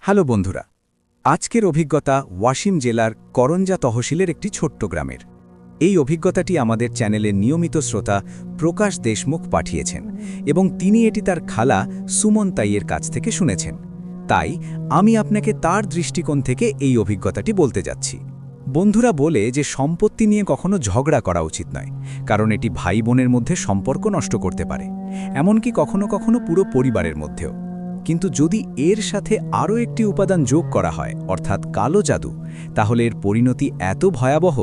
Hello বন্ধুরা, আজকের অভিজ্ঞতা ওয়াসিম জেলার করঞ্জা তহসিলের একটি ছোট্ট গ্রামের। এই অভিজ্ঞতাটি আমাদের চ্যানেলের নিয়মিত শ্রোতা প্রকাশ দেশমুখ পাঠিয়েছেন এবং তিনি এটি তার খালা সুমন তাইয়ের কাছ থেকে শুনেছেন। তাই আমি আপনাকে তার দৃষ্টিকোণ থেকে এই অভিজ্ঞতাটি বলতে যাচ্ছি। বন্ধুরা বলে যে সম্পত্তি নিয়ে কখনো ঝগড়া করা উচিত নয়, কারণ এটি ভাই বোনের মধ্যে সম্পর্ক নষ্ট করতে পারে, এমনকি কখনো কখনো পুরো পরিবারের মধ্যেও। কিন্তু যদি এর সাথে আরও একটি উপাদান যোগ করা হয়, অর্থাৎ কালো জাদু, তাহলে এর পরিণতি এত ভয়াবহ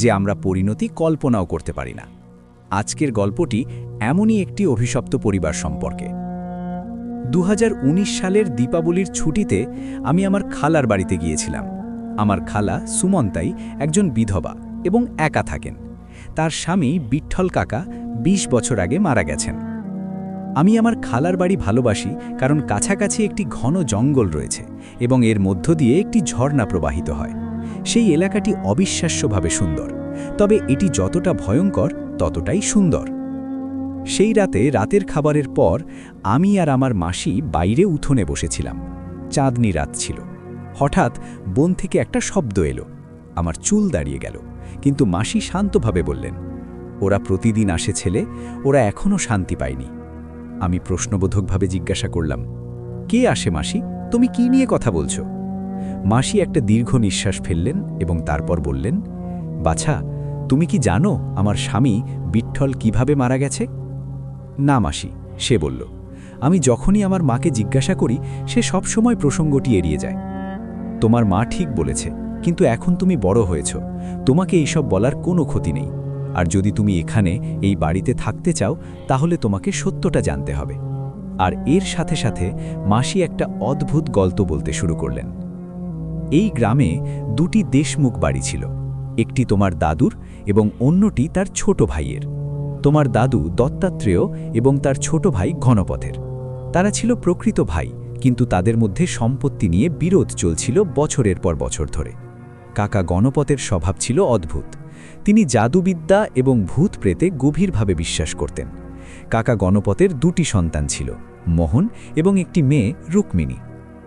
যে আমরা পরিণতি কল্পনাও করতে পারি না। আজকের গল্পটি এমনই একটি অভিশপ্ত পরিবার সম্পর্কে। 2019 সালের দীপাবলির ছুটিতে আমি আমার খালার বাড়িতে গিয়েছিলাম। আমার খালা সুমন্তাই একজন বিধবা এবং একা থাকেন। তার স্বামী বিঠ্ঠল কাকা 20 বছর আগে মারা গেছেন। আমি আমার খালার বাড়ি ভালোবাসি কারণ কাছাকাছি একটি ঘন জঙ্গল রয়েছে এবং এর মধ্য দিয়ে একটি ঝর্ণা প্রবাহিত হয়। সেই এলাকাটি অবিশ্বাস্যভাবে সুন্দর, তবে এটি যতটা ভয়ঙ্কর ততটাই সুন্দর। সেই রাতের খাবারের পর আমি আর আমার মাসি বাইরে উঠোনে বসেছিলাম। চাঁদনি রাত ছিল। হঠাৎ বন থেকে একটা শব্দ এলো। আমার চুল দাঁড়িয়ে গেল, কিন্তু মাসি শান্তভাবে বললেন, ওরা প্রতিদিন আসে ছেলে, ওরা এখনও শান্তি পায়নি। আমি প্রশ্নবোধকভাবে জিজ্ঞাসা করলাম, কে আসে মাসি, তুমি কি নিয়ে কথা বলছো? মাসি একটা দীর্ঘ নিঃশ্বাস ফেললেন এবং তারপর বললেন, বাছা, তুমি কি জানো আমার স্বামী বিঠ্ঠল কিভাবে মারা গেছে? না মাসি, সে বলল। আমি যখনই আমার মাকে জিজ্ঞাসা করি সে সবসময় প্রসঙ্গটি এড়িয়ে যায়। তোমার মা ঠিক বলেছে, কিন্তু এখন তুমি বড় হয়েছ, তোমাকে এইসব বলার কোনো ক্ষতি নেই। আর যদি তুমি এখানে এই বাড়িতে থাকতে চাও তাহলে তোমাকে সত্যটা জানতে হবে। আর এর সাথে সাথে মাসি একটা অদ্ভুত গল্প বলতে শুরু করলেন। এই গ্রামে দুটি দেশমুখ বাড়ি ছিল, একটি তোমার দাদুর এবং অন্যটি তার ছোট ভাইয়ের। তোমার দাদু দত্তাত্রেয় এবং তার ছোট ভাই ঘনপথের। তারা ছিল প্রকৃত ভাই, কিন্তু তাদের মধ্যে সম্পত্তি নিয়ে বিরোধ চলছিল বছরের পর বছর ধরে। কাকা গণপথের স্বভাব ছিল অদ্ভুত। তিনি জাদুবিদ্যা এবং ভূত প্রেতে গভীরভাবে বিশ্বাস করতেন। কাকা গণপথের দুটি সন্তান ছিল, মোহন এবং একটি মেয়ে রুক্মিণী।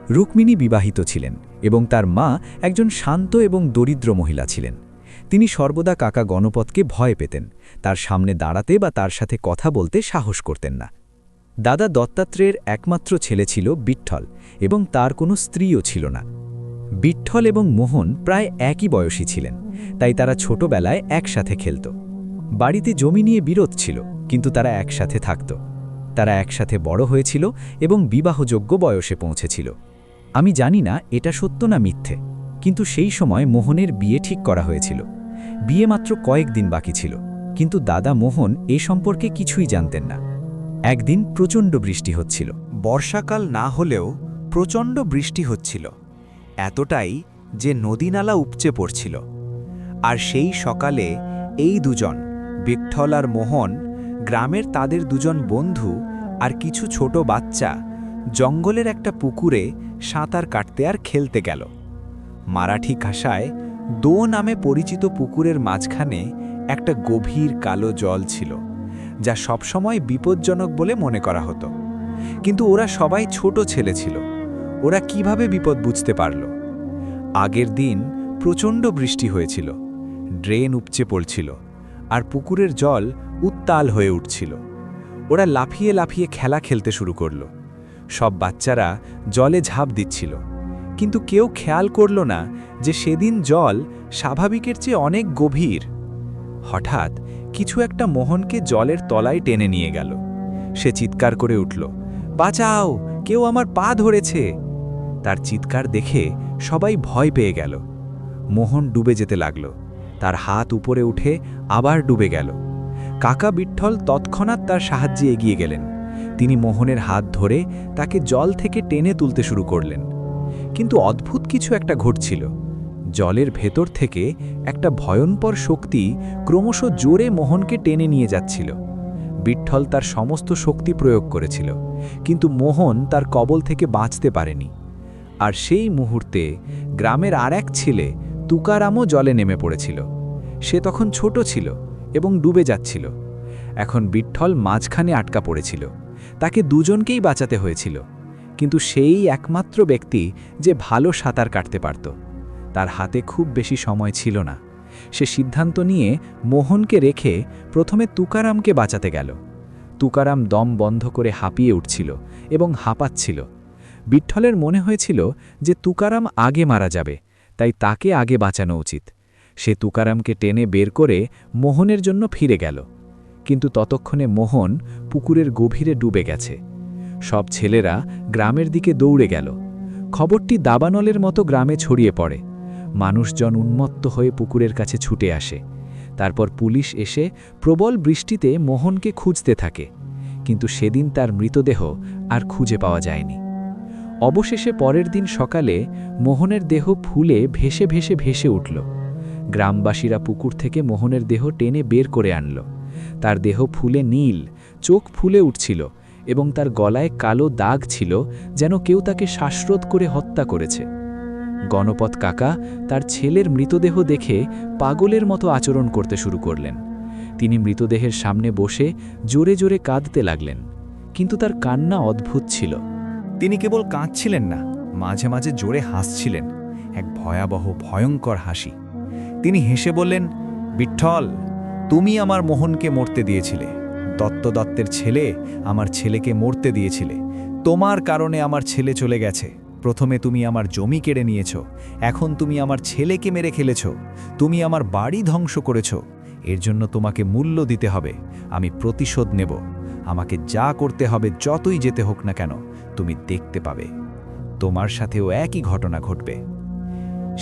রুক্মিণী বিবাহিত ছিলেন এবং তার মা একজন শান্ত এবং দরিদ্র মহিলা ছিলেন। তিনি সর্বদা কাকা গণপথকে ভয় পেতেন, তার সামনে দাঁড়াতে বা তার সাথে কথা বলতে সাহস করতেন না। দাদা দত্তাত্রেয়ের একমাত্র ছেলে ছিল বিঠ্ঠল এবং তার কোনো স্ত্রীও ছিল না। বিঠ্ঠল এবং মোহন প্রায় একই বয়সী ছিলেন, তাই তারা ছোটবেলায় একসাথে খেলত। বাড়িতে জমি নিয়ে বিরোধ ছিল, কিন্তু তারা একসাথে থাকত। তারা একসাথে বড় হয়েছিল এবং বিবাহযোগ্য বয়সে পৌঁছেছিল। আমি জানি না এটা সত্য না মিথ্যে, কিন্তু সেই সময় মোহনের বিয়ে ঠিক করা হয়েছিল। বিয়ে মাত্র কয়েকদিন বাকি ছিল, কিন্তু দাদা মোহন এ সম্পর্কে কিছুই জানতেন না। একদিন প্রচণ্ড বৃষ্টি হচ্ছিল। বর্ষাকাল না হলেও প্রচণ্ড বৃষ্টি হচ্ছিল, এতটাই যে নদীনালা উপচে পড়ছিল। আর সেই সকালে এই দুজন, বিঠ্ঠল আর মোহন, গ্রামের তাদের দুজন বন্ধু আর কিছু ছোট বাচ্চা জঙ্গলের একটা পুকুরে সাঁতার কাটতে আর খেলতে গেল। মারাঠি ভাষায় দো নামে পরিচিত পুকুরের মাঝখানে একটা গভীর কালো জল ছিল, যা সবসময় বিপজ্জনক বলে মনে করা হতো। কিন্তু ওরা সবাই ছোট ছেলে ছিল, ওরা কিভাবে বিপদ বুঝতে পারল? আগের দিন প্রচণ্ড বৃষ্টি হয়েছিল, ড্রেন উপচে পড়ছিল আর পুকুরের জল উত্তাল হয়ে উঠছিল। ওরা লাফিয়ে লাফিয়ে খেলা খেলতে শুরু করল। সব বাচ্চারা জলে ঝাঁপ দিচ্ছিল, কিন্তু কেউ খেয়াল করল না যে সেদিন জল স্বাভাবিকের চেয়ে অনেক গভীর। হঠাৎ কিছু একটা মোহনকে জলের তলায় টেনে নিয়ে গেল। সে চিৎকার করে উঠল, বাঁচাও, কেউ আমার পা ধরেছে। তার চিৎকার দেখে সবাই ভয় পেয়ে গেল। মোহন ডুবে যেতে লাগল, তার হাত উপরে উঠে আবার ডুবে গেল। কাকা বিঠ্ঠল তৎক্ষণাৎ তার সাহায্যে এগিয়ে গেলেন। তিনি মোহনের হাত ধরে তাকে জল থেকে টেনে তুলতে শুরু করলেন। কিন্তু অদ্ভুত কিছু একটা ঘটছিল। জলের ভেতর থেকে একটা ভয়ঙ্কর শক্তি ক্রমশ জোরে মোহনকে টেনে নিয়ে যাচ্ছিল। বিঠ্ঠল তার সমস্ত শক্তি প্রয়োগ করেছিল, কিন্তু মোহন তার কবল থেকে বাঁচতে পারেনি। আর সেই মুহূর্তে গ্রামের আর এক ছেলে তুকারামও জলে নেমে পড়েছিল। সে তখন ছোট ছিল এবং ডুবে যাচ্ছিল। এখন বিঠ্ঠল মাঝখানে আটকা পড়েছিল। তাকে দুজনকেই বাঁচাতে হয়েছিল, কিন্তু সেই একমাত্র ব্যক্তি যে ভালো সাঁতার কাটতে পারত। তার হাতে খুব বেশি সময় ছিল না। সে সিদ্ধান্ত নিয়ে মোহনকে রেখে প্রথমে তুকারামকে বাঁচাতে গেল। তুকারাম দম বন্ধ করে হাঁপিয়ে উঠছিল এবং হাঁপাচ্ছিল। বিঠ্ঠলের মনে হয়েছিল যে তুকারাম আগে মারা যাবে, তাই তাকে আগে বাঁচানো উচিত। সে তুকারামকে টেনে বের করে মোহনের জন্য ফিরে গেল। কিন্তু ততক্ষণে মোহন পুকুরের গভীরে ডুবে গেছে। সব ছেলেরা গ্রামের দিকে দৌড়ে গেল। খবরটি দাবানলের মতো গ্রামে ছড়িয়ে পড়ে। মানুষজন উন্মত্ত হয়ে পুকুরের কাছে ছুটে আসে। তারপর পুলিশ এসে প্রবল বৃষ্টিতে মোহনকে খুঁজতে থাকে, কিন্তু সেদিন তার মৃতদেহ আর খুঁজে পাওয়া যায়নি। অবশেষে পরের দিন সকালে মোহনের দেহ ফুলে ভেসে ভেসে ভেসে উঠল। গ্রামবাসীরা পুকুর থেকে মোহনের দেহ টেনে বের করে আনল। তার দেহ ফুলে নীল, চোখ ফুলে উঠছিল এবং তার গলায় কালো দাগ ছিল, যেন কেউ তাকে শ্বাসরোধ করে হত্যা করেছে। গণপত কাকা তার ছেলের মৃতদেহ দেখে পাগলের মতো আচরণ করতে শুরু করলেন। তিনি মৃতদেহের সামনে বসে জোরে জোরে কাঁদতে লাগলেন, কিন্তু তার কান্না অদ্ভুত ছিল। তিনি কেবল কাঁদছিলেন না, মাঝে মাঝে জোরে হাসছিলেন, এক ভয়াবহ ভয়ঙ্কর হাসি। তিনি হেসে বললেন, বিঠ্ঠল, তুমি আমার মোহনকে মরতে দিয়েছিলে। দত্তের ছেলে আমার ছেলেকে মরতে দিয়েছিলে। তোমার কারণে আমার ছেলে চলে গেছে। প্রথমে তুমি আমার জমি কেড়ে নিয়েছ, এখন তুমি আমার ছেলেকে মেরে খেলেছ। তুমি আমার বাড়ি ধ্বংস করেছ। এর জন্য তোমাকে মূল্য দিতে হবে। আমি প্রতিশোধ নেব। আমাকে যা করতে হবে, যতই যেতে হোক না কেন, তুমি দেখতে পাবে। তোমার সাথেও একই ঘটনা ঘটবে।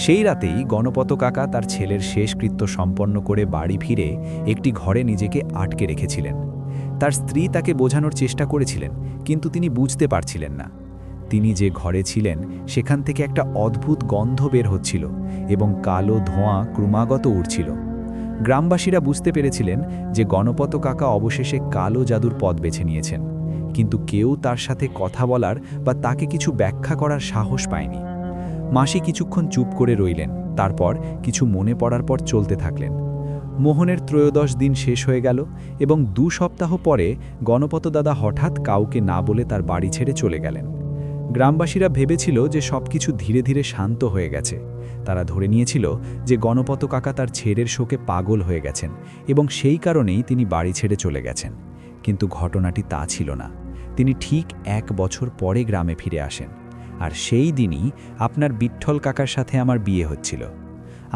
সেই রাতেই গণপত কাকা তার ছেলের শেষকৃত্য সম্পন্ন করে বাড়ি ফিরে একটি ঘরে নিজেকে আটকে রেখেছিলেন। তার স্ত্রী তাকে বোঝানোর চেষ্টা করেছিলেন, কিন্তু তিনি বুঝতে পারছিলেন না। তিনি যে ঘরে ছিলেন সেখান থেকে একটা অদ্ভুত গন্ধ বের হচ্ছিল এবং কালো ধোঁয়া ক্রমাগত উঠছিল। গ্রামবাসীরা বুঝতে পেরেছিলেন যে গণপত কাকা অবশেষে কালো জাদুর পথ বেছে নিয়েছেন, কিন্তু কেউ তার সাথে কথা বলার বা তাকে কিছু ব্যাখ্যা করার সাহস পায়নি। মাসি কিছুক্ষণ চুপ করে রইলেন, তারপর কিছু মনে পড়ার পর চলতে থাকলেন। মোহনের 13 দিন শেষ হয়ে গেল এবং 2 সপ্তাহ পরে গণপত দাদা হঠাৎ কাউকে না বলে তার বাড়ি ছেড়ে চলে গেলেন। গ্রামবাসীরা ভেবেছিল যে সবকিছু ধীরে ধীরে শান্ত হয়ে গেছে। তারা ধরে নিয়েছিল যে গণপত কাকা তার ছেলের শোকে পাগল হয়ে গেছেন এবং সেই কারণেই তিনি বাড়ি ছেড়ে চলে গেছেন। কিন্তু ঘটনাটি তা ছিল না। তিনি ঠিক 1 বছর পরে গ্রামে ফিরে আসেন, আর সেই দিনই আপনার বিঠ্ঠল কাকার সাথে আমার বিয়ে হচ্ছিল।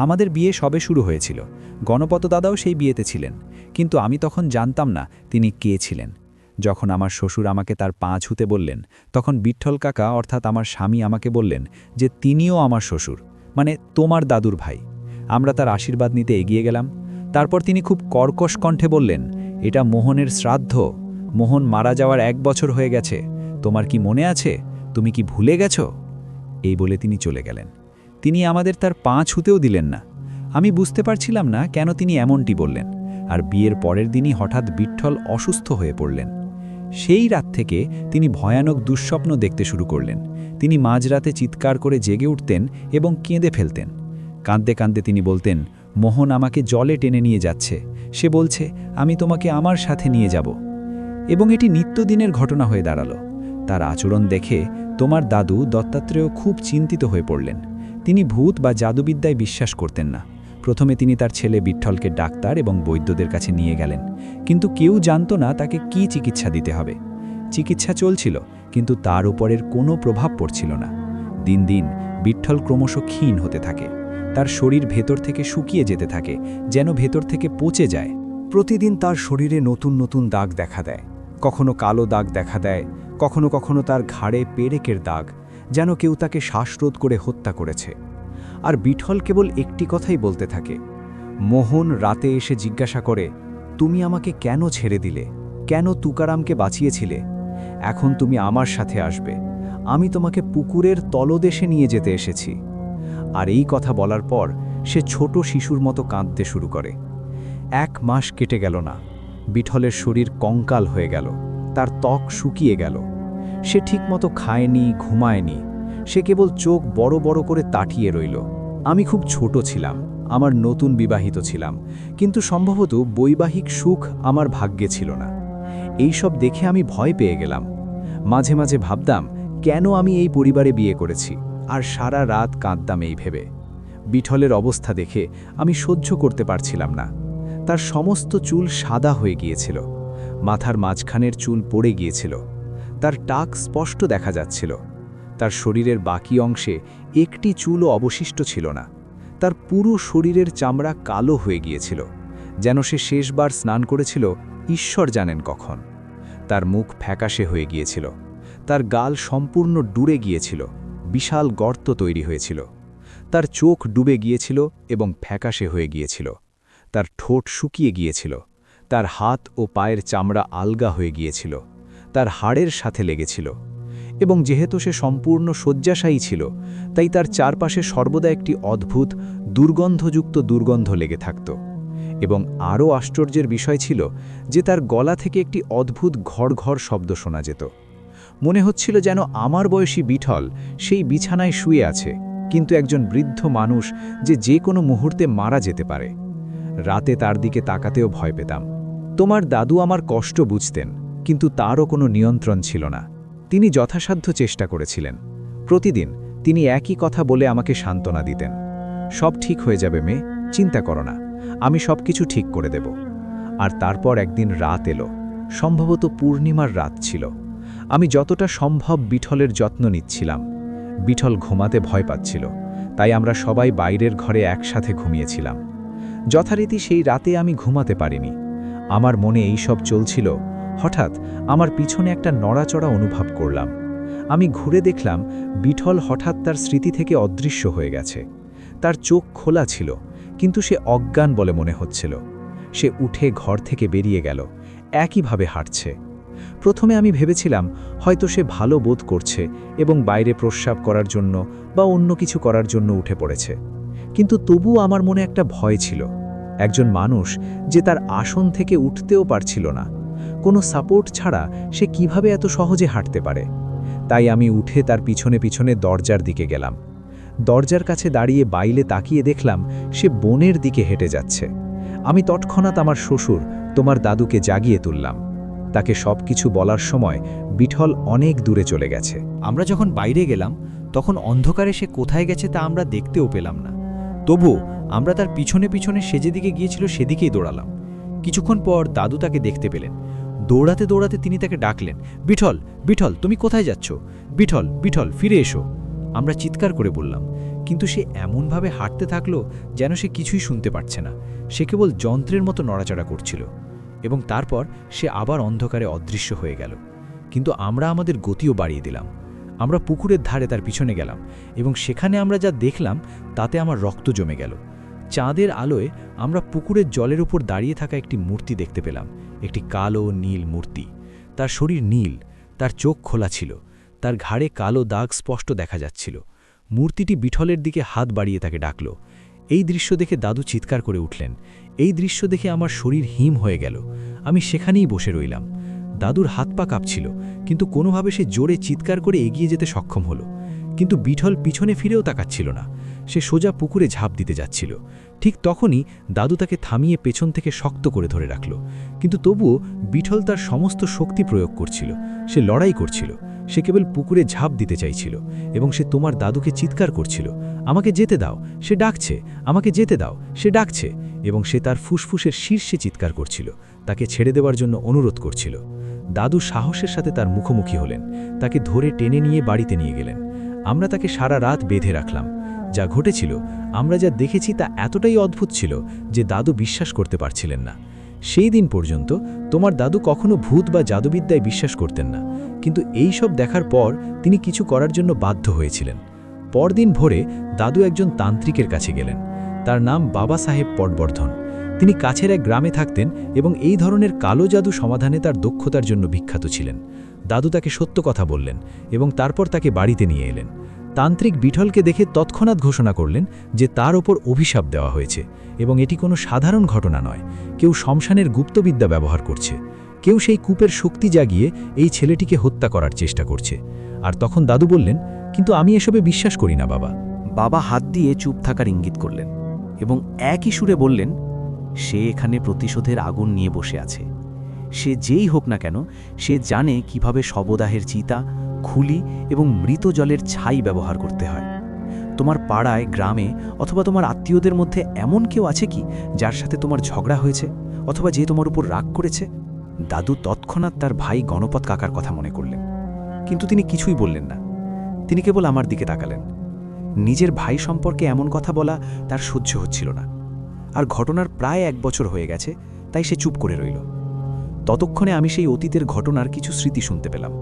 আমাদের বিয়ে সবে শুরু হয়েছিল। গণপত দাদাও সেই বিয়েতে ছিলেন, কিন্তু আমি তখন জানতাম না তিনি কে ছিলেন। যখন আমার শ্বশুর আমাকে তার পা ছুঁতে বললেন, তখন বিঠ্ঠল কাকা অর্থাৎ আমার স্বামী আমাকে বললেন যে তিনিও আমার শ্বশুর, মানে তোমার দাদুর ভাই। আমরা তার আশীর্বাদ নিতে এগিয়ে গেলাম। তারপর তিনি খুব কর্কশ কণ্ঠে বললেন, এটা মোহনের শ্রাদ্ধ। মোহন মারা যাওয়ার 1 বছর হয়ে গেছে। তোমার কি মনে আছে? তুমি কি ভুলে গেছো? এই বলে তিনি চলে গেলেন। তিনি আমাদের তার পা ছুঁতেও দিলেন না। আমি বুঝতে পারছিলাম না কেন তিনি এমনটি বললেন। আর বিয়ের পরের দিনই হঠাৎ বিঠ্ঠল অসুস্থ হয়ে পড়লেন। সেই রাত থেকে তিনি ভয়ানক দুঃস্বপ্ন দেখতে শুরু করলেন। তিনি মাঝরাতে চিৎকার করে জেগে উঠতেন এবং কেঁদে ফেলতেন। কাঁদতে কাঁদতে তিনি বলতেন, মোহন আমাকে জলে টেনে নিয়ে যাচ্ছে। সে বলছে, আমি তোমাকে আমার সাথে নিয়ে যাব। এবং এটি নিত্যদিনের ঘটনা হয়ে দাঁড়ালো। তার আচরণ দেখে তোমার দাদু দত্তাত্রেয় খুব চিন্তিত হয়ে পড়লেন। তিনি ভূত বা জাদুবিদ্যায় বিশ্বাস করতেন না। প্রথমে তিনি তার ছেলে বিঠ্ঠলকে ডাক্তার এবং বৈদ্যদের কাছে নিয়ে গেলেন, কিন্তু কেউ জানত না তাকে কি চিকিৎসা দিতে হবে। চিকিৎসা চলছিল, কিন্তু তার উপরের কোনো প্রভাব পড়ছিল না। দিন দিন বিঠ্ঠল ক্রমশ ক্ষীণ হতে থাকে। তার শরীর ভেতর থেকে শুকিয়ে যেতে থাকে, যেন ভেতর থেকে পচে যায়। প্রতিদিন তার শরীরে নতুন নতুন দাগ দেখা দেয়। কখনো কালো দাগ দেখা দেয়, কখনো কখনো তার ঘাড়ে পেরেকের দাগ, যেন কেউ তাকে শ্বাসরোধ করে হত্যা করেছে। আর বিঠ্ঠল কেবল একটি কথাই বলতে থাকে। মোহন রাতে এসে জিজ্ঞাসা করে, তুমি আমাকে কেন ছেড়ে দিলে? কেন তুকারামকে বাঁচিয়েছিলে? এখন তুমি আমার সাথে আসবে। আমি তোমাকে পুকুরের তলদেশে নিয়ে যেতে এসেছি। আর এই কথা বলার পর সে ছোট শিশুর মতো কাঁদতে শুরু করে। 1 মাস কেটে গেল না। বিঠ্ঠলের শরীর কঙ্কাল হয়ে গেল, তার ত্বক শুকিয়ে গেল। সে ঠিকমতো খায়নি, ঘুমায়নি। সে কেবল চোখ বড় বড় করে তাকিয়ে রইল। আমি খুব ছোট ছিলাম, আমার নতুন বিবাহিত ছিলাম, কিন্তু সম্ভবত বৈবাহিক সুখ আমার ভাগ্যে ছিল না। এই সব দেখে আমি ভয় পেয়ে গেলাম। মাঝে মাঝে ভাবতাম, কেন আমি এই পরিবারে বিয়ে করেছি, আর সারা রাত কাঁদতাম এই ভেবে। বিঠলের অবস্থা দেখে আমি সহ্য করতে পারছিলাম না। তার সমস্ত চুল সাদা হয়ে গিয়েছিল, মাথার মাঝখানের চুল পড়ে গিয়েছিল, তার টাক স্পষ্ট দেখা যাচ্ছিল, তার শরীরের বাকি অংশে একটি চুলও অবশিষ্ট ছিল না। তার পুরো শরীরের চামড়া কালো হয়ে গিয়েছিল, যেন সে শেষবার স্নান করেছিল ঈশ্বর জানেন কখন। তার মুখ ফ্যাকাশে হয়ে গিয়েছিল, তার গাল সম্পূর্ণ ডুবে গিয়েছিল, বিশাল গর্ত তৈরি হয়েছিল। তার চোখ ডুবে গিয়েছিল এবং ফ্যাকাশে হয়ে গিয়েছিল, তার ঠোঁট শুকিয়ে গিয়েছিল, তার হাত ও পায়ের চামড়া আলগা হয়ে গিয়েছিল, তার হাড়ের সাথে লেগেছিল। এবং যেহেতু সে সম্পূর্ণ শয্যাশায়ী ছিল, তাই তার চারপাশে সর্বদা একটি অদ্ভুত দুর্গন্ধযুক্ত দুর্গন্ধ লেগে থাকত। এবং আরও আশ্চর্যের বিষয় ছিল যে তার গলা থেকে একটি অদ্ভুত ঘড়ঘড় শব্দ শোনা যেত। মনে হচ্ছিল যেন আমার বয়সী বিঠল সেই বিছানায় শুয়ে আছে, কিন্তু একজন বৃদ্ধ মানুষ যে কোনো মুহূর্তে মারা যেতে পারে। রাতে তার দিকে তাকাতেও ভয় পেতাম। তোমার দাদু আমার কষ্ট বুঝতেন, কিন্তু তারও কোনো নিয়ন্ত্রণ ছিল না। তিনি যথাসাধ্য চেষ্টা করেছিলেন। প্রতিদিন তিনি একই কথা বলে আমাকে সান্ত্বনা দিতেন, সব ঠিক হয়ে যাবে মেয়ে, চিন্তা করো না, আমি সব কিছু ঠিক করে দেব। আর তারপর একদিন রাত এলো, সম্ভবত পূর্ণিমার রাত ছিল। আমি যতটা সম্ভব বিঠলের যত্ন নিচ্ছিলাম। বিঠল ঘুমাতে ভয় পাচ্ছিল, তাই আমরা সবাই বাইরের ঘরে একসাথে ঘুমিয়েছিলাম। যথারীতি সেই রাতে আমি ঘুমাতে পারিনি। আমার মনে এই সব চলছিল। হঠাৎ আমার পিছনে একটা নড়াচড়া অনুভব করলাম। আমি ঘুরে দেখলাম বিঠল হঠাৎ তার স্মৃতি থেকে অদৃশ্য হয়ে গেছে। তার চোখ খোলা ছিল, কিন্তু সে অজ্ঞান বলে মনে হচ্ছিল। সে উঠে ঘর থেকে বেরিয়ে গেল, একইভাবে হাঁটছে। প্রথমে আমি ভেবেছিলাম হয়তো সে ভালো বোধ করছে এবং বাইরে প্রস্রাব করার জন্য বা অন্য কিছু করার জন্য উঠে পড়েছে। কিন্তু তবুও আমার মনে একটা ভয় ছিল। একজন মানুষ যে তার আসন থেকে উঠতেও পারছিল না, কোনো সাপোর্ট ছাড়া সে কিভাবে এত সহজে হাঁটতে পারে? তাই আমি উঠে তার পিছনে পিছনে দরজার দিকে গেলাম। দরজার কাছে দাঁড়িয়ে বাইরে তাকিয়ে দেখলাম সে বনের দিকে হেঁটে যাচ্ছে। আমি তৎক্ষণাৎ আমার শ্বশুর, তোমার দাদুকে জাগিয়ে তুললাম। তাকে সব কিছু বলার সময় বিঠল অনেক দূরে চলে গেছে। আমরা যখন বাইরে গেলাম তখন অন্ধকারে সে কোথায় গেছে তা আমরা দেখতেও পেলাম না। তবুও আমরা তার পিছনে পিছনে সে যেদিকে গিয়েছিল সেদিকেই দৌড়ালাম। কিছুক্ষণ পর দাদু তাকে দেখতে পেলেন। দৌড়াতে দৌড়াতে তিনি তাকে ডাকলেন, বিঠল, বিঠল, তুমি কোথায় যাচ্ছ? বিঠল, বিঠল, ফিরে এসো। আমরা চিৎকার করে বললাম, কিন্তু সে এমনভাবে হাঁটতে থাকলো যেন সে কিছুই শুনতে পারছে না। সে কেবল যন্ত্রের মতো নড়াচড়া করছিল। এবং তারপর সে আবার অন্ধকারে অদৃশ্য হয়ে গেল। কিন্তু আমরা আমাদের গতিও বাড়িয়ে দিলাম। আমরা পুকুরের ধারে তার পিছনে গেলাম এবং সেখানে আমরা যা দেখলাম তাতে আমার রক্ত জমে গেল। চাঁদের আলোয় আমরা পুকুরের জলের উপর দাঁড়িয়ে থাকা একটি মূর্তি দেখতে পেলাম, একটি কালো নীল মূর্তি। তার শরীর নীল, তার চোখ খোলা ছিল, তার ঘাড়ে কালো দাগ স্পষ্ট দেখা যাচ্ছিল। মূর্তিটি বিঠলের দিকে হাত বাড়িয়ে তাকে ডাকল। এই দৃশ্য দেখে দাদু চিৎকার করে উঠলেন। এই দৃশ্য দেখে আমার শরীর হিম হয়ে গেল। আমি সেখানেই বসে রইলাম। দাদুর হাত পা কাঁপছিল, কিন্তু কোনোভাবে সে জোরে চিৎকার করে এগিয়ে যেতে সক্ষম হলো। কিন্তু বিঠল পিছনে ফিরেও তাকাচ্ছিল না, সে সোজা পুকুরে ঝাঁপ দিতে যাচ্ছিল। ঠিক তখনই দাদু তাকে থামিয়ে পেছন থেকে শক্ত করে ধরে রাখল। কিন্তু তবুও বিঠল তার সমস্ত শক্তি প্রয়োগ করছিল। সে লড়াই করছিল, সে কেবল পুকুরে ঝাঁপ দিতে চাইছিল এবং সে তোমার দাদুকে চিৎকার করছিল, আমাকে যেতে দাও, সে ডাকছে, আমাকে যেতে দাও, সে ডাকছে। এবং সে তার ফুসফুসের শীর্ষে চিৎকার করছিল, তাকে ছেড়ে দেওয়ার জন্য অনুরোধ করছিল। দাদু সাহসের সাথে তার মুখোমুখি হলেন, তাকে ধরে টেনে নিয়ে বাড়িতে নিয়ে গেলেন। আমরা তাকে সারা রাত বেঁধে রাখলাম। যা ঘটেছিল, আমরা যা দেখেছি তা এতটাই অদ্ভুত ছিল যে দাদু বিশ্বাস করতে পারছিলেন না। সেই দিন পর্যন্ত তোমার দাদু কখনো ভূত বা জাদুবিদ্যায় বিশ্বাস করতেন না, কিন্তু এই সব দেখার পর তিনি কিছু করার জন্য বাধ্য হয়েছিলেন। পরদিন ভোরে দাদু একজন তান্ত্রিকের কাছে গেলেন। তার নাম বাবা সাহেব পটবর্ধন। তিনি কাছের এক গ্রামে থাকতেন এবং এই ধরনের কালো জাদু সমাধানে তার দক্ষতার জন্য বিখ্যাত ছিলেন। দাদু তাকে সত্য কথা বললেন এবং তারপর তাকে বাড়িতে নিয়ে এলেন। তান্ত্রিক বিঠলকে দেখে তৎক্ষণাৎ ঘোষণা করলেন যে তার ওপর অভিশাপ দেওয়া হয়েছে এবং এটি কোনো সাধারণ ঘটনা নয়। কেউ শ্মশানের গুপ্তবিদ্যা ব্যবহার করছে, কেউ সেই কূপের শক্তি জাগিয়ে এই ছেলেটিকে হত্যা করার চেষ্টা করছে। আর তখন দাদু বললেন, কিন্তু আমি এসবে বিশ্বাস করি না বাবা। বাবা হাত দিয়ে চুপ থাকার ইঙ্গিত করলেন এবং একই সুরে বললেন, সে এখানে প্রতিশোধের আগুন নিয়ে বসে আছে। সে যেই হোক না কেন, সে জানে কিভাবে শবদাহের চিতা খুলি এবং মৃত জলের ছাই ব্যবহার করতে হয়। তোমার পাড়ায়, গ্রামে অথবা তোমার আত্মীয়দের মধ্যে এমন কেউ আছে কি যার সাথে তোমার ঝগড়া হয়েছে অথবা যে তোমার উপর রাগ করেছে? দাদু তৎক্ষণাৎ তার ভাই গণপত কাকার কথা মনে করলেন, কিন্তু তিনি কিছুই বললেন না। তিনি কেবল আমার দিকে তাকালেন। নিজের ভাই সম্পর্কে এমন কথা বলা তার সহ্য হচ্ছিল না। আর ঘটনার প্রায় 1 বছর হয়ে গেছে, তাই সে চুপ করে রইল। ততক্ষণে আমি সেই অতীতের ঘটনার কিছু স্মৃতি শুনতে পেলাম,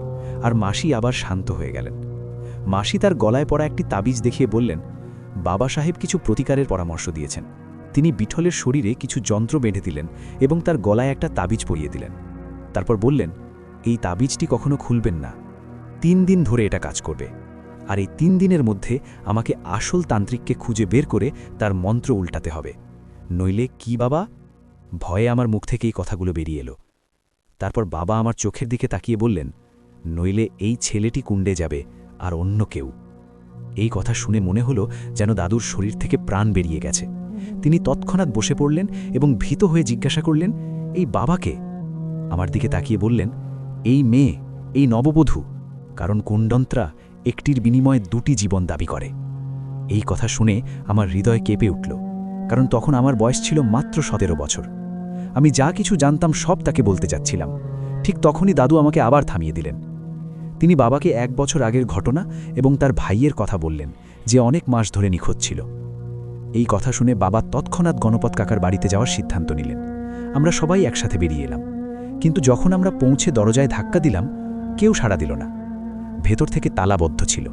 আর মাসি আবার শান্ত হয়ে গেলেন। মাসি তার গলায় পড়া একটি তাবিজ দেখিয়ে বললেন, বাবা সাহেব কিছু প্রতিকারের পরামর্শ দিয়েছেন। তিনি বিঠলের শরীরে কিছু যন্ত্র বেঁধে দিলেন এবং তার গলায় একটা তাবিজ পরিয়ে দিলেন। তারপর বললেন, এই তাবিজটি কখনো খুলবেন না। 3 দিন ধরে এটা কাজ করবে, আর এই 3 দিনের মধ্যে আমাকে আসল তান্ত্রিককে খুঁজে বের করে তার মন্ত্র উল্টাতে হবে, নইলে কি বাবা? ভয়ে আমার মুখ থেকে এই কথাগুলো বেরিয়ে এলো। তারপর বাবা আমার চোখের দিকে তাকিয়ে বললেন, নইলে এই ছেলেটি কুণ্ডে যাবে, আর অন্য কেউ। এই কথা শুনে মনে হলো যেন দাদুর শরীর থেকে প্রাণ বেরিয়ে গেছে। তিনি তৎক্ষণাৎ বসে পড়লেন এবং ভীত হয়ে জিজ্ঞাসা করলেন, এই বাবাকে? আমার দিকে তাকিয়ে বললেন, এই মেয়ে, এই নববধূ, কারণ কুণ্ডন্ত্রা একটির বিনিময়ে 2টি জীবন দাবি করে। এই কথা শুনে আমার হৃদয় কেঁপে উঠল, কারণ তখন আমার বয়স ছিল মাত্র 17 বছর। আমি যা কিছু জানতাম সব তাকে বলতে যাচ্ছিলাম। ঠিক তখনই দাদু আমাকে আবার থামিয়ে দিলেন। তিনি বাবাকে 1 বছর আগের ঘটনা এবং তার ভাইয়ের কথা বললেন, যে অনেক মাস ধরে নিখোঁজ ছিল। এই কথা শুনে বাবা তৎক্ষণাৎ গণপত কাকার বাড়িতে যাওয়ার সিদ্ধান্ত নিলেন। আমরা সবাই একসাথে বেরিয়ে এলাম, কিন্তু যখন আমরা পৌঁছে দরজায় ধাক্কা দিলাম, কেউ সাড়া দিল না। ভেতর থেকে তালাবদ্ধ ছিল,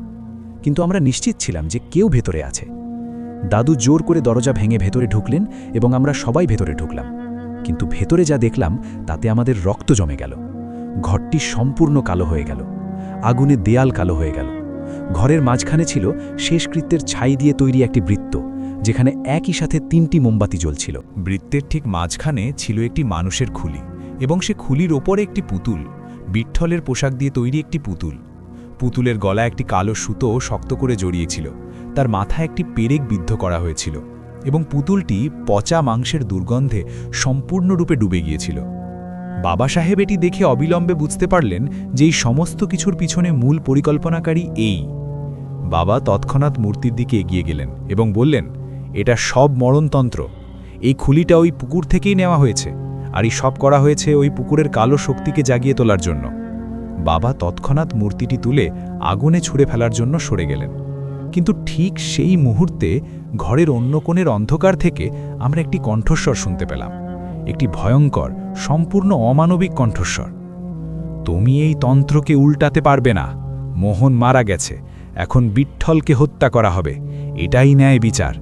কিন্তু আমরা নিশ্চিত ছিলাম যে কেউ ভেতরে আছে। দাদু জোর করে দরজা ভেঙে ভেতরে ঢুকলেন এবং আমরা সবাই ভেতরে ঢুকলাম। কিন্তু ভেতরে যা দেখলাম তাতে আমাদের রক্ত জমে গেল। ঘরটি সম্পূর্ণ কালো হয়ে গেল, আগুনে দেয়াল কালো হয়ে গেল। ঘরের মাঝখানে ছিল শেষকৃত্যের ছাই দিয়ে তৈরি একটি বৃত্ত, যেখানে একই সাথে 3টি মোমবাতি জ্বলছিল। বৃত্তের ঠিক মাঝখানে ছিল একটি মানুষের খুলি, এবং সে খুলির ওপরে একটি পুতুল, বিঠ্ঠলের পোশাক দিয়ে তৈরি একটি পুতুল। পুতুলের গলায় একটি কালো সুতো শক্ত করে জড়িয়েছিল, তার মাথায় একটি পেরেক বিদ্ধ করা হয়েছিল, এবং পুতুলটি পচা মাংসের দুর্গন্ধে সম্পূর্ণরূপে ডুবে গিয়েছিল। বাবা সাহেব এটি দেখে অবিলম্বে বুঝতে পারলেন যে এই সমস্ত কিছুর পিছনে মূল পরিকল্পনাকারী এই। বাবা তৎক্ষণাৎ মূর্তির দিকে এগিয়ে গেলেন এবং বললেন, এটা সব মরণতন্ত্র। এই খুলিটা ওই পুকুর থেকেই নেওয়া হয়েছে, আর এই সব করা হয়েছে ওই পুকুরের কালো শক্তিকে জাগিয়ে তোলার জন্য। বাবা তৎক্ষণাৎ মূর্তিটি তুলে আগুনে ছুঁড়ে ফেলার জন্য সরে গেলেন। কিন্তু ঠিক সেই মুহূর্তে ঘরের অন্য কোণের অন্ধকার থেকে আমরা একটি কণ্ঠস্বর শুনতে পেলাম, একটি ভয়ঙ্কর, সম্পূর্ণ অমানবিক কণ্ঠস্বর। তুমি এই তন্ত্রকে উল্টাতে পারবে না। মোহন মারা গেছে, এখন বিঠ্ঠলকে হত্যা করা হবে। এটাই ন্যায় বিচার।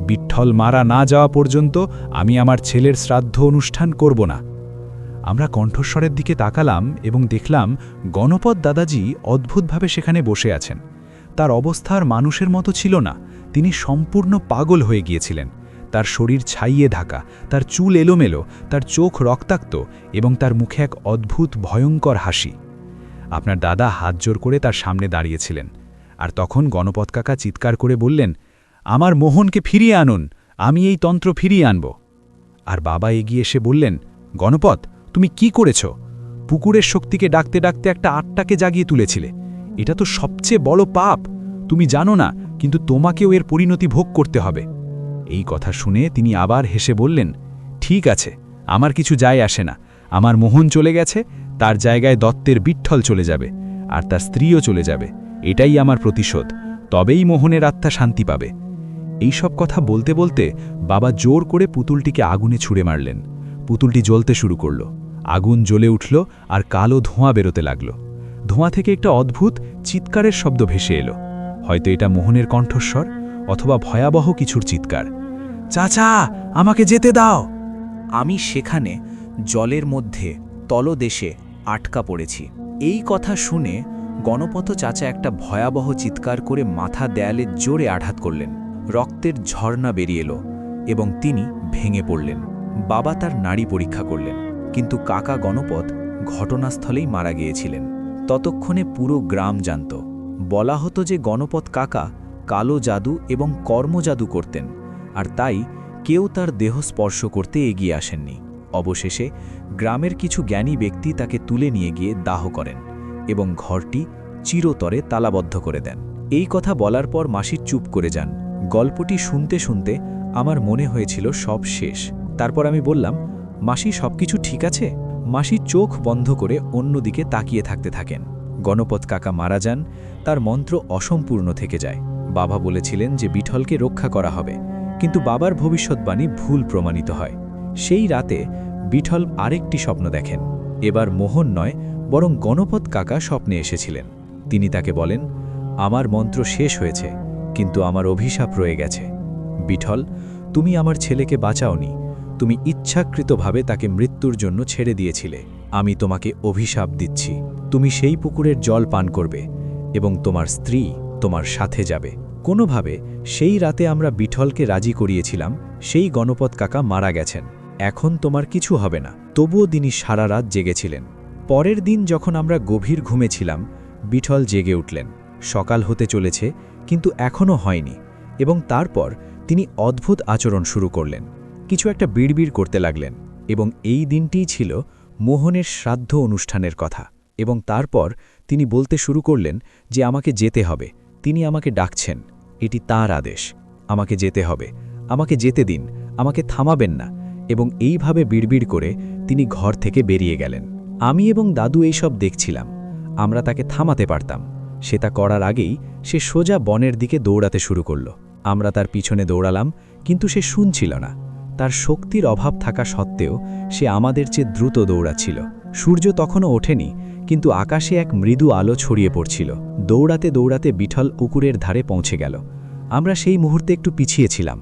বিঠ্ঠল মারা না যাওয়া পর্যন্ত আমি আমার ছেলের শ্রাদ্ধ অনুষ্ঠান করব না। আমরা কণ্ঠস্বরের দিকে তাকালাম এবং দেখলাম গণপত দাদাজি অদ্ভুতভাবে সেখানে বসে আছেন। তার অবস্থা আর মানুষের মতো ছিল না, তিনি সম্পূর্ণ পাগল হয়ে গিয়েছিলেন। তার শরীর ছাইয়ে ঢাকা, তার চুল এলোমেলো, তার চোখ রক্তাক্ত এবং তার মুখে এক অদ্ভুত ভয়ঙ্কর হাসি। আপনার দাদা হাত জোর করে তার সামনে দাঁড়িয়েছিলেন, আর তখন গণপত কাকা চিৎকার করে বললেন, আমার মোহনকে ফিরিয়ে আনুন, আমি এই তন্ত্র ফিরিয়ে আনব। আর বাবা এগিয়ে এসে বললেন, গণপত, তুমি কি করেছ? পুকুরের শক্তিকে ডাকতে ডাকতে একটা আত্মাকে জাগিয়ে তুলেছিলে। এটা তো সবচেয়ে বড় পাপ। তুমি জানো না, কিন্তু তোমাকেও এর পরিণতি ভোগ করতে হবে। এই কথা শুনে তিনি আবার হেসে বললেন, ঠিক আছে, আমার কিছু যায় আসে না। আমার মোহন চলে গেছে, তার জায়গায় দত্তের বিঠ্ঠল চলে যাবে, আর তার স্ত্রীও চলে যাবে। এটাই আমার প্রতিশোধ, তবেই মোহনের আত্মা শান্তি পাবে। এই সব কথা বলতে বলতে বাবা জোর করে পুতুলটিকে আগুনে ছুঁড়ে মারলেন। পুতুলটি জ্বলতে শুরু করল, আগুন জ্বলে উঠল আর কালো ধোঁয়া বেরোতে লাগল। ধোঁয়া থেকে একটা অদ্ভুত চিৎকারের শব্দ ভেসে এলো। হয়তো এটা মোহনের কণ্ঠস্বর অথবা ভয়াবহ কিছুর চিৎকার। চাচা, আমাকে যেতে দাও! আমি সেখানে জলের মধ্যে তলদেশে আটকা পড়েছি। এই কথা শুনে গণপত চাচা একটা ভয়াবহ চিৎকার করে মাথা দেয়ালে জোরে আঘাত করলেন। রক্তের ঝর্ণা বেরিয়ে এলো এবং তিনি ভেঙে পড়লেন। বাবা তার নাড়ি পরীক্ষা করলেন, কিন্তু কাকা গণপত ঘটনাস্থলেই মারা গিয়েছিলেন। ততক্ষণে পুরো গ্রাম জানত। বলা হতো যে গণপত কাকা কালো জাদু এবং কর্মজাদু করতেন, আর তাই কেউ তার দেহ স্পর্শ করতে এগিয়ে আসেননি। অবশেষে গ্রামের কিছু জ্ঞানী ব্যক্তি তাকে তুলে নিয়ে গিয়ে দাহ করেন এবং ঘরটি চিরতরে তালাবদ্ধ করে দেন। এই কথা বলার পর মাসি চুপ করে যান। গল্পটি শুনতে শুনতে আমার মনে হয়েছিল সব শেষ। তারপর আমি বললাম, মাসি, সবকিছু ঠিক আছে? মাসি চোখ বন্ধ করে অন্যদিকে তাকিয়ে থাকতে থাকেন। গণপত কাকা মারা যান, তার মন্ত্র অসম্পূর্ণ থেকে যায়। বাবা বলেছিলেন যে বিঠলকে রক্ষা করা হবে, কিন্তু বাবার ভবিষ্যৎবাণী ভুল প্রমাণিত হয়। সেই রাতে বিঠল আরেকটি স্বপ্ন দেখেন। এবার মোহন নয়, বরং গণপত কাকা স্বপ্নে এসেছিলেন। তিনি তাকে বলেন, আমার মন্ত্র শেষ হয়েছে, কিন্তু আমার অভিশাপ রয়ে গেছে। বিঠল, তুমি আমার ছেলেকে বাঁচাওনি, তুমি ইচ্ছাকৃতভাবে তাকে মৃত্যুর জন্য ছেড়ে দিয়েছিলে। আমি তোমাকে অভিশাপ দিচ্ছি, তুমি সেই পুকুরের জল পান করবে এবং তোমার স্ত্রী তোমার সাথে যাবে। কোনোভাবে সেই রাতে আমরা বিঠলকে রাজি করিয়েছিলাম, সেই গণপত কাকা মারা গেছেন, এখন তোমার কিছু হবে না। তবুও তিনি সারা রাত জেগেছিলেন। পরের দিন যখন আমরা গভীর ঘুমেছিলাম, বিঠল জেগে উঠলেন। সকাল হতে চলেছে, কিন্তু এখনও হয়নি, এবং তারপর তিনি অদ্ভুত আচরণ শুরু করলেন। কিছু একটা বিড়বিড় করতে লাগলেন, এবং এই দিনটিই ছিল মোহনের শ্রাদ্ধ অনুষ্ঠানের কথা। এবং তারপর তিনি বলতে শুরু করলেন যে আমাকে যেতে হবে, তিনি আমাকে ডাকছেন, এটি তার আদেশ, আমাকে যেতে হবে, আমাকে যেতে দিন, আমাকে থামাবেন না। এবং এইভাবে বিড়বিড় করে তিনি ঘর থেকে বেরিয়ে গেলেন। আমি এবং দাদু এইসব দেখছিলাম। আমরা তাকে থামাতে পারতাম। সে তা করার আগেই সে সোজা বনের দিকে দৌড়াতে শুরু করল। আমরা তার পিছনে দৌড়ালাম, কিন্তু সে শুনছিল না। তার শক্তির অভাব থাকা সত্ত্বেও সে আমাদের চেয়ে দ্রুত দৌড়াচ্ছিল। সূর্য তখনও ওঠেনি, কিন্তু আকাশে এক মৃদু আলো ছড়িয়ে পড়ছিল। দৌড়াতে দৌড়াতে বিঠল পুকুরের ধারে পৌঁছে গেল। আমরা সেই মুহূর্তে একটু পিছিয়েছিলাম।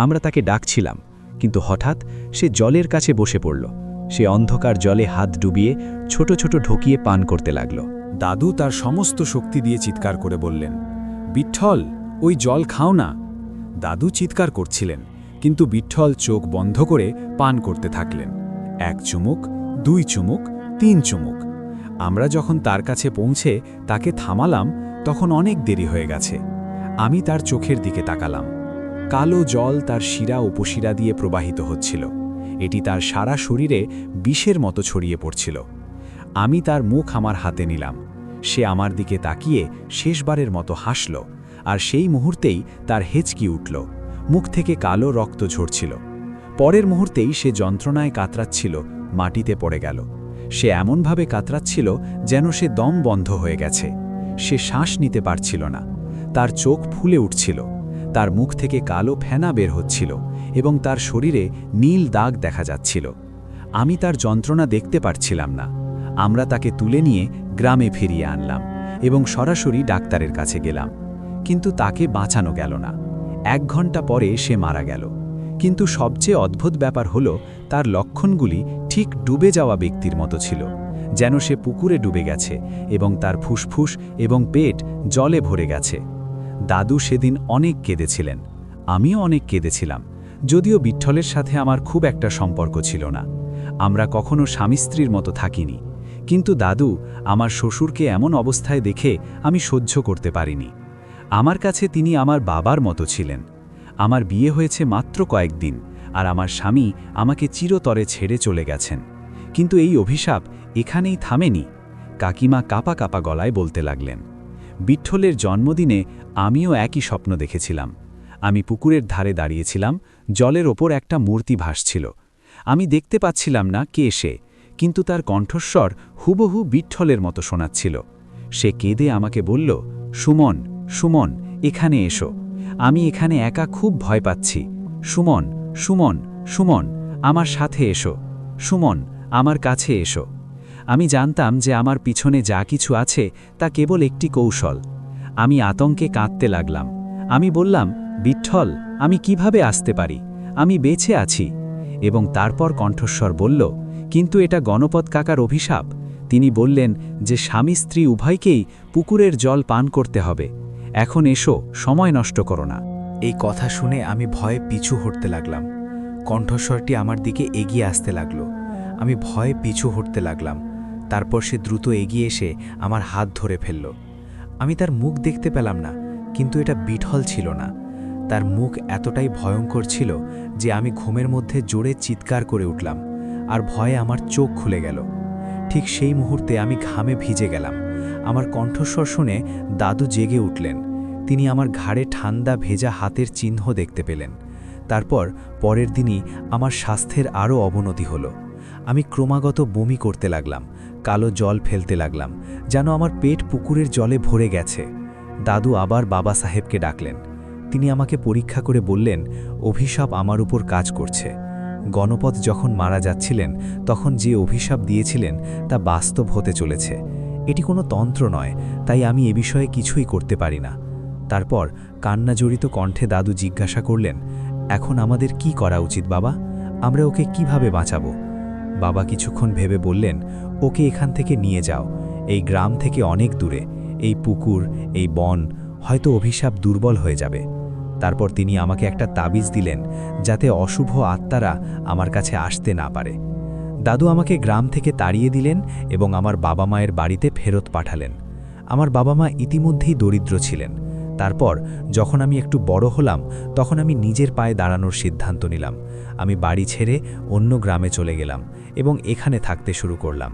আমরা তাকে ডাকছিলাম, কিন্তু হঠাৎ সে জলের কাছে বসে পড়ল। সে অন্ধকার জলে হাত ডুবিয়ে ছোট ছোট ঢোকিয়ে পান করতে লাগল। দাদু তার সমস্ত শক্তি দিয়ে চিৎকার করে বললেন, বিঠল, ওই জল খাও না। দাদু চিৎকার করছিলেন, কিন্তু বিঠল চোখ বন্ধ করে পান করতে থাকলেন। 1 চুমুক, 2 চুমুক, 3 চুমুক। আমরা যখন তার কাছে পৌঁছে তাকে থামালাম, তখন অনেক দেরি হয়ে গেছে। আমি তার চোখের দিকে তাকালাম। কালো জল তার শিরা উপশিরা দিয়ে প্রবাহিত হচ্ছিল। এটি তার সারা শরীরে বিষের মতো ছড়িয়ে পড়ছিল। আমি তার মুখ আমার হাতে নিলাম। সে আমার দিকে তাকিয়ে শেষবারের মতো হাসল, আর সেই মুহূর্তেই তার হেঁচকি উঠল। মুখ থেকে কালো রক্ত ঝরছিল। পরের মুহূর্তেই সে যন্ত্রণায় কাতরাচ্ছিল, মাটিতে পড়ে গেল। সে এমনভাবে কাতরাচ্ছিল যেন সে দম বন্ধ হয়ে গেছে। সে শ্বাস নিতে পারছিল না। তার চোখ ফুলে উঠছিল। তার মুখ থেকে কালো ফেনা বের হচ্ছিল এবং তার শরীরে নীল দাগ দেখা যাচ্ছিল। আমি তার যন্ত্রণা দেখতে পারছিলাম না। আমরা তাকে তুলে নিয়ে গ্রামে ফিরিয়ে আনলাম এবং সরাসরি ডাক্তারের কাছে গেলাম, কিন্তু তাকে বাঁচানো গেল না। 1 ঘন্টা পরে সে মারা গেল। কিন্তু সবচেয়ে অদ্ভুত ব্যাপার হলো, তার লক্ষণগুলি ঠিক ডুবে যাওয়া ব্যক্তির মতো ছিল, যেন সে পুকুরে ডুবে গেছে এবং তার ফুসফুস এবং পেট জলে ভরে গেছে। দাদু সেদিন অনেক কেঁদেছিলেন, আমিও অনেক কেঁদেছিলাম। যদিও বিঠলের সাথে আমার খুব একটা সম্পর্ক ছিল না, আমরা কখনো স্বামী স্ত্রীর মতো থাকিনি, কিন্তু দাদু আমার শ্বশুরকে এমন অবস্থায় দেখে আমি সহ্য করতে পারিনি। আমার কাছে তিনি আমার বাবার মতো ছিলেন। আমার বিয়ে হয়েছে মাত্র কয়েকদিন, আর আমার স্বামী আমাকে চিরতরে ছেড়ে চলে গেছেন। কিন্তু এই অভিশাপ এখানেই থামেনি। কাকিমা কাপা কাপা গলায় বলতে লাগলেন, বিঠলের জন্মদিনে আমিও একই স্বপ্ন দেখেছিলাম। আমি পুকুরের ধারে দাঁড়িয়েছিলাম, জলের ওপর একটা মূর্তি ভাসছিল। আমি দেখতে পাচ্ছিলাম না কে সে, কিন্তু তার কণ্ঠস্বর হুবহু বিঠলের মতো শোনাচ্ছিল। সে কেঁদে আমাকে বলল, সুমন, সুমন, এখানে এসো, আমি এখানে একা খুব ভয় পাচ্ছি। সুমন, সুমন, সুমন, আমার সাথে এসো। সুমন, আমার কাছে এসো। আমি জানতাম যে আমার পিছনে যা কিছু আছে তা কেবল একটি কৌশল। আমি আতঙ্কে কাঁদতে লাগলাম। আমি বললাম, বিঠল, আমি কিভাবে আসতে পারি? আমি বেঁচে আছি। এবং তারপর কণ্ঠস্বর বলল, কিন্তু এটা গণপত কাকার অভিশাপ। তিনি বললেন যে স্বামী স্ত্রী উভয়কেই পুকুরের জল পান করতে হবে। এখন এসো, সময় নষ্ট করো না। এই কথা শুনে আমি ভয়ে পিছু হটতে লাগলাম। কণ্ঠস্বরটি আমার দিকে এগিয়ে আসতে লাগলো। আমি ভয়ে পিছু হটতে লাগলাম। তারপর সে দ্রুত এগিয়ে এসে আমার হাত ধরে ফেলল। আমি তার মুখ দেখতে পেলাম না, কিন্তু এটা বিঠল ছিল না। তার মুখ এতটাই ভয়ঙ্কর ছিল যে আমি ঘুমের মধ্যে জোরে চিৎকার করে উঠলাম, আর ভয়ে আমার চোখ খুলে গেল। ঠিক সেই মুহূর্তে আমি ঘামে ভিজে গেলাম। আমার কণ্ঠস্বর শুনে দাদু জেগে উঠলেন। তিনি আমার ঘাড়ে ঠান্ডা ভেজা হাতের চিহ্ন দেখতে পেলেন। তারপর পরের দিনই আমার স্বাস্থ্যের আরও অবনতি হলো। আমি ক্রমাগত বমি করতে লাগলাম, কালো জল ফেলতে লাগলাম, যেন আমার পেট পুকুরের জলে ভরে গেছে। দাদু আবার বাবা সাহেবকে ডাকলেন। তিনি আমাকে পরীক্ষা করে বললেন, অভিশাপ আমার উপর কাজ করছে। গণপত যখন মারা যাচ্ছিলেন তখন যে অভিশাপ দিয়েছিলেন তা বাস্তব হতে চলেছে। এটি কোনো তন্ত্র নয়, তাই আমি এ বিষয়ে কিছুই করতে পারি না। তারপর কান্নাজড়িত কণ্ঠে দাদু জিজ্ঞাসা করলেন, এখন আমাদের কি করা উচিত বাবা? আমরা ওকে কিভাবে বাঁচাবো? বাবা কিছুক্ষণ ভেবে বললেন, ওকে এখান থেকে নিয়ে যাও, এই গ্রাম থেকে অনেক দূরে। এই পুকুর, এই বন, হয়তো অভিশাপ দুর্বল হয়ে যাবে। তারপর তিনি আমাকে একটা তাবিজ দিলেন, যাতে অশুভ আত্মারা আমার কাছে আসতে না পারে। দাদু আমাকে গ্রাম থেকে তাড়িয়ে দিলেন এবং আমার বাবা মায়ের বাড়িতে ফেরত পাঠালেন। আমার বাবা মা ইতিমধ্যেই দরিদ্র ছিলেন। তারপর যখন আমি একটু বড় হলাম তখন আমি নিজের পায়ে দাঁড়ানোর সিদ্ধান্ত নিলাম। আমি বাড়ি ছেড়ে অন্য গ্রামে চলে গেলাম এবং এখানে থাকতে শুরু করলাম।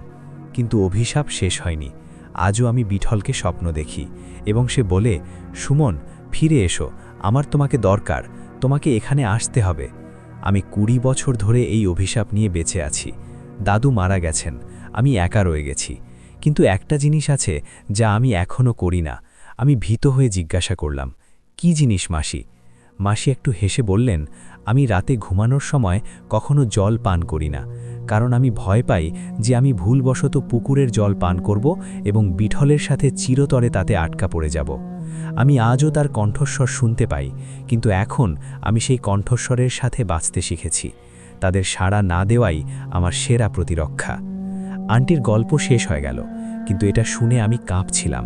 কিন্তু অভিশাপ শেষ হয়নি। আজও আমি বিঠলকে স্বপ্ন দেখি এবং সে বলে, সুমন, ফিরে এসো, আমার তোমাকে দরকার, তোমাকে এখানে আসতে হবে। আমি 20 বছর ধরে এই অভিশাপ নিয়ে বেঁচে আছি। দাদু মারা গেছেন, আমি একা রয়ে গেছি। কিন্তু একটা জিনিস আছে যা আমি এখনও করি না। আমি ভীত হয়ে জিজ্ঞাসা করলাম, কি জিনিস মাসি? মাসি একটু হেসে বললেন, আমি রাতে ঘুমানোর সময় কখনো জল পান করি না, কারণ আমি ভয় পাই যে আমি ভুলবশত পুকুরের জল পান করব এবং বিঠলের সাথে চিরতরে তাতে আটকা পড়ে যাব। আমি আজও তার কণ্ঠস্বর শুনতে পাই, কিন্তু এখন আমি সেই কণ্ঠস্বরের সাথে বাঁচতে শিখেছি। তাদের সাড়া না দেওয়াই আমার সেরা প্রতিরক্ষা। আন্টির গল্প শেষ হয়ে গেল, কিন্তু এটা শুনে আমি কাঁপছিলাম।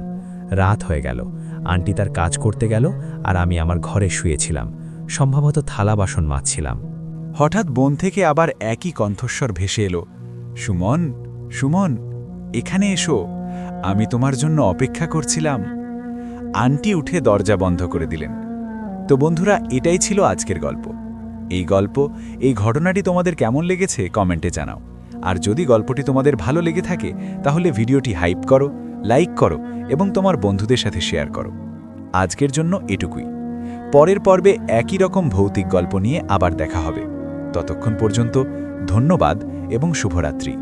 রাত হয়ে গেল, আন্টি তার কাজ করতে গেল আর আমি আমার ঘরে শুয়েছিলাম, সম্ভবত থালা বাসন মাজছিলাম। হঠাৎ বন থেকে আবার একই কণ্ঠস্বর ভেসে এলো, সুমন, সুমন, এখানে এসো, আমি তোমার জন্য অপেক্ষা করছিলাম। আন্টি উঠে দরজা বন্ধ করে দিলেন। তো বন্ধুরা, এটাই ছিল আজকের গল্প। এই ঘটনাটি তোমাদের কেমন লেগেছে কমেন্টে জানাও। আর যদি গল্পটি তোমাদের ভালো লেগে থাকে তাহলে ভিডিওটি হাইপ করো, লাইক করো এবং তোমার বন্ধুদের সাথে শেয়ার করো। আজকের জন্য এটুকুই। পরের পর্বে একই রকম ভৌতিক গল্প নিয়ে আবার দেখা হবে। ততক্ষণ পর্যন্ত ধন্যবাদ এবং শুভরাত্রি।